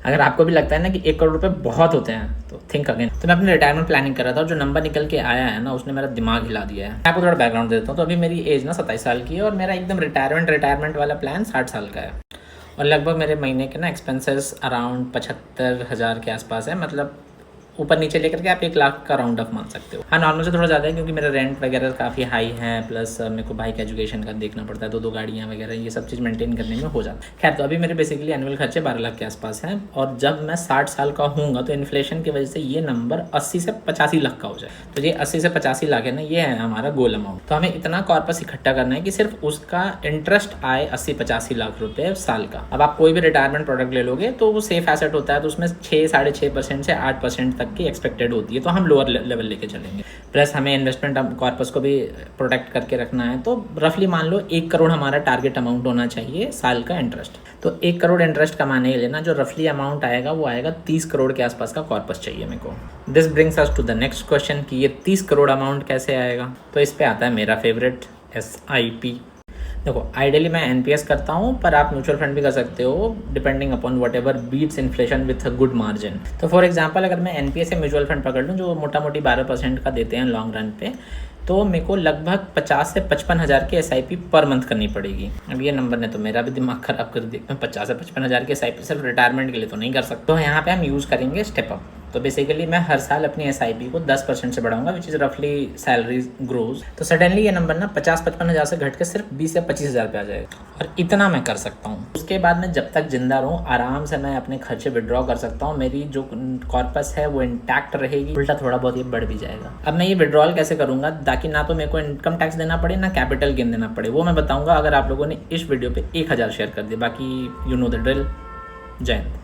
अगर आपको भी लगता है ना कि 1 करोड़ रुपए बहुत होते हैं तो थिंक अगेन। तो मैं अपनी रिटायरमेंट प्लानिंग कर रहा था और जो नंबर निकल के आया है ना उसने मेरा दिमाग हिला दिया है। मैं आपको थोड़ा बैकग्राउंड देता हूँ। तो अभी मेरी एज ना 27 साल की है और मेरा एकदम रिटायरमेंट वाला प्लान 60 साल का है और लगभग मेरे महीने के ना एक्सपेंसेस अराउंड 75,000 के आसपास है। मतलब ऊपर नीचे लेकर के आप 1 लाख का राउंड ऑफ मान सकते हो। हाँ, नॉर्मल से थोड़ा ज़्यादा है क्योंकि मेरा रेंट वगैरह काफ़ी हाई है, प्लस मेरे को भाई का एजुकेशन का देखना पड़ता है, 2 गाड़ियाँ वगैरह, ये सब चीज़ मेंटेन करने में हो जाता है। खैर, तो अभी मेरे बेसिकली एनुअल खर्चे 12 लाख के आसपास हैं और जब मैं 60 साल का होऊंगा तो इन्फ्लेशन की वजह से ये नंबर 80 से 85 लाख का हो जाए। तो ये 80 से 85 लाख है ना, ये है हमारा गोल अमाउंट। तो हमें इतना कॉर्पस इकट्ठा करना है कि सिर्फ उसका इंटरेस्ट आए 80-85 लाख रुपये साल का। अब आप कोई भी रिटायरमेंट प्रोडक्ट ले लोगे तो वो सेफ एसेट होता है, तो उसमें 6-6.5% से 8% तक की एक्सपेक्टेड होती है, तो हम लोअर लेवल लेके चलेंगे। प्लस हमें इन्वेस्टमेंट कॉर्पस को भी प्रोटेक्ट करके रखना है। तो रफली मान लो 1 करोड़ हमारा टारगेट अमाउंट होना चाहिए साल का इंटरेस्ट। तो 1 करोड़ इंटरेस्ट कमाने के लिए ना जो रफली अमाउंट आएगा वो आएगा 30 करोड़ के आसपास का कॉर्पस चाहिए मेरे को। This brings us to the next question कि ये 30 करोड़ अमाउंट कैसे आएगा। तो इस पे आता है मेरा फेवरेट SIP। देखो, आइडियली मैं NPS करता हूँ, पर आप म्यूचुअल फंड भी कर सकते हो depending upon whatever beats inflation with a good margin. तो फॉर एग्जांपल अगर मैं NPS से म्यूचुअल फंड पकड़ लूँ जो मोटा मोटी 12% का देते हैं लॉन्ग रन पे, तो मेरे को लगभग 50 से 55 हज़ार की SIP पर मंथ करनी पड़ेगी। अब ये नंबर ने तो मेरा भी दिमाग खराब कर दिया। 50 से 55 हज़ार की SIP सिर्फ रिटायरमेंट के लिए तो नहीं कर सकता। तो यहाँ पे हम यूज़ करेंगे स्टेप अप। तो बेसिकली मैं हर साल अपनी SIP को 10% से बढ़ाऊंगा, विच इज़ रफली सैलरी ग्रोज। तो सडनली ये नंबर ना 50-55 हज़ार से घट के सिर्फ 20 से 25 हज़ार पे आ जाएगा और इतना मैं कर सकता हूँ। उसके बाद में जब तक जिंदा रहूँ आराम से मैं अपने खर्चे विड्रॉ कर सकता हूँ। मेरी जो कॉर्पस है वो इंटैक्ट रहेगी, उल्टा थोड़ा बहुत ये बढ़ भी जाएगा। अब मैं ये विड्रॉल कैसे करूँगा ताकि ना तो मेरे को इनकम टैक्स देना पड़े ना कैपिटल गेन देना पड़े, वो मैं बताऊँगा अगर आप लोगों ने इस वीडियो पर 1000 शेयर कर दिया। बाकी यू नो द ड्रिल। जय हिंद।